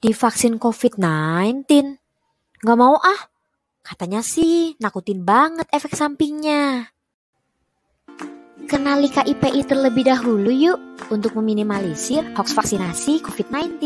Divaksin COVID-19? Nggak mau ah, katanya sih nakutin banget efek sampingnya. Kenali KIPI terlebih dahulu yuk untuk meminimalisir hoax vaksinasi COVID-19.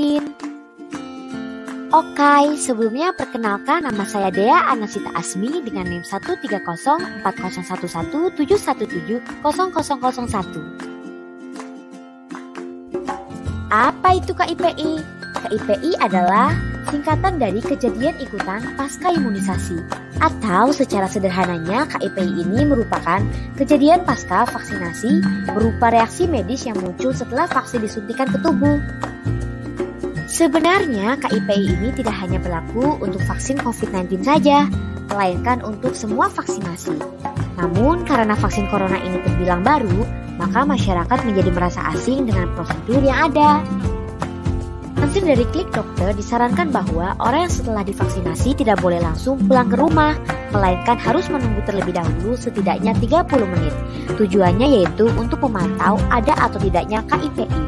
Oke, sebelumnya perkenalkan nama saya Dea Anasita Asmi dengan NIM 130401171170001. Apa itu KIPI? KIPI adalah singkatan dari kejadian ikutan pasca imunisasi, atau secara sederhananya KIPI ini merupakan kejadian pasca vaksinasi berupa reaksi medis yang muncul setelah vaksin disuntikan ke tubuh. Sebenarnya KIPI ini tidak hanya berlaku untuk vaksin COVID-19 saja, melainkan untuk semua vaksinasi. Namun karena vaksin corona ini terbilang baru, maka masyarakat menjadi merasa asing dengan prosedur yang ada. Lansir dari Klik Dokter disarankan bahwa orang yang setelah divaksinasi tidak boleh langsung pulang ke rumah, melainkan harus menunggu terlebih dahulu setidaknya 30 menit. Tujuannya yaitu untuk memantau ada atau tidaknya KIPI.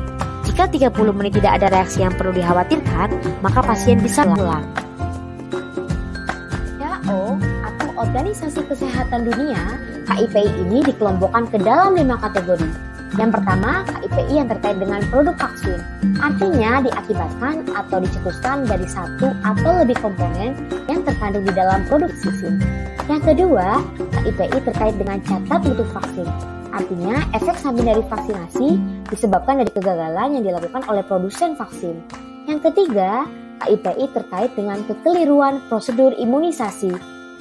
Jika 30 menit tidak ada reaksi yang perlu dikhawatirkan, maka pasien bisa pulang. WHO atau Organisasi Kesehatan Dunia, KIPI ini dikelompokkan ke dalam 5 kategori. Yang pertama, KIPI yang terkait dengan produk vaksin, artinya diakibatkan atau dicetuskan dari satu atau lebih komponen yang terkandung di dalam produk vaksin. Yang kedua, KIPI terkait dengan catat mutu vaksin, artinya efek samping dari vaksinasi disebabkan dari kegagalan yang dilakukan oleh produsen vaksin. Yang ketiga, KIPI terkait dengan kekeliruan prosedur imunisasi,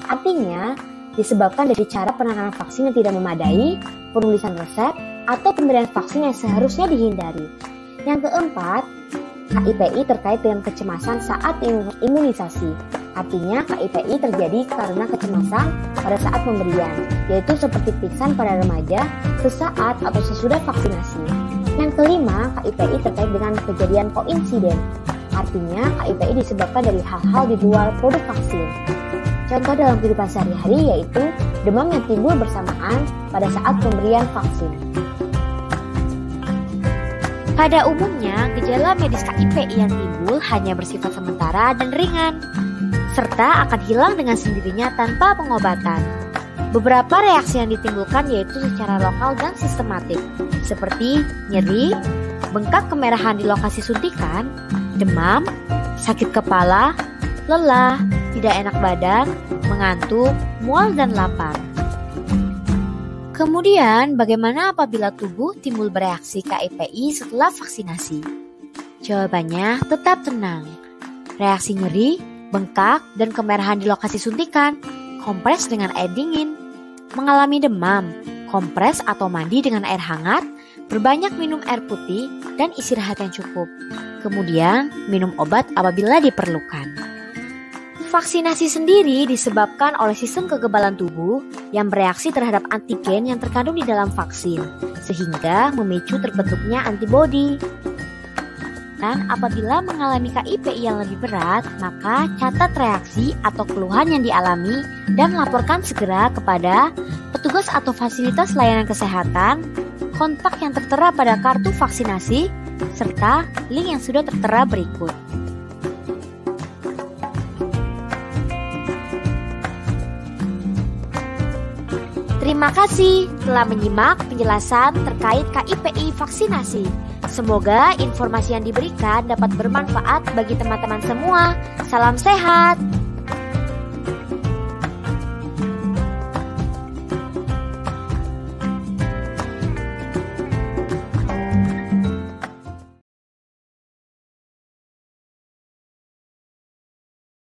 artinya disebabkan dari cara penanganan vaksin yang tidak memadai, penulisan resep, atau pemberian vaksin yang seharusnya dihindari. Yang keempat, KIPI terkait dengan kecemasan saat imunisasi. Artinya KIPI terjadi karena kecemasan pada saat pemberian, yaitu seperti pingsan pada remaja sesaat atau sesudah vaksinasi. Yang kelima, KIPI terkait dengan kejadian koinsiden. Artinya KIPI disebabkan dari hal-hal di luar produk vaksin. Contoh dalam kehidupan sehari-hari yaitu demam yang timbul bersamaan pada saat pemberian vaksin. Pada umumnya, gejala medis KIPI yang timbul hanya bersifat sementara dan ringan, serta akan hilang dengan sendirinya tanpa pengobatan. Beberapa reaksi yang ditimbulkan yaitu secara lokal dan sistematik, seperti nyeri, bengkak kemerahan di lokasi suntikan, demam, sakit kepala, lelah, tidak enak badan, mengantuk, mual, dan lapar. Kemudian, bagaimana apabila tubuh timbul bereaksi KIPI setelah vaksinasi? Jawabannya tetap tenang. Reaksi nyeri, bengkak, dan kemerahan di lokasi suntikan, kompres dengan air dingin. Mengalami demam, kompres atau mandi dengan air hangat, berbanyak minum air putih, dan istirahat yang cukup. Kemudian, minum obat apabila diperlukan. Vaksinasi sendiri disebabkan oleh sistem kekebalan tubuh yang bereaksi terhadap antigen yang terkandung di dalam vaksin, sehingga memicu terbentuknya antibodi. Dan apabila mengalami KIPI yang lebih berat, maka catat reaksi atau keluhan yang dialami dan laporkan segera kepada petugas atau fasilitas layanan kesehatan, kontak yang tertera pada kartu vaksinasi, serta link yang sudah tertera berikut. Terima kasih telah menyimak penjelasan terkait KIPI vaksinasi. Semoga informasi yang diberikan dapat bermanfaat bagi teman-teman semua. Salam sehat!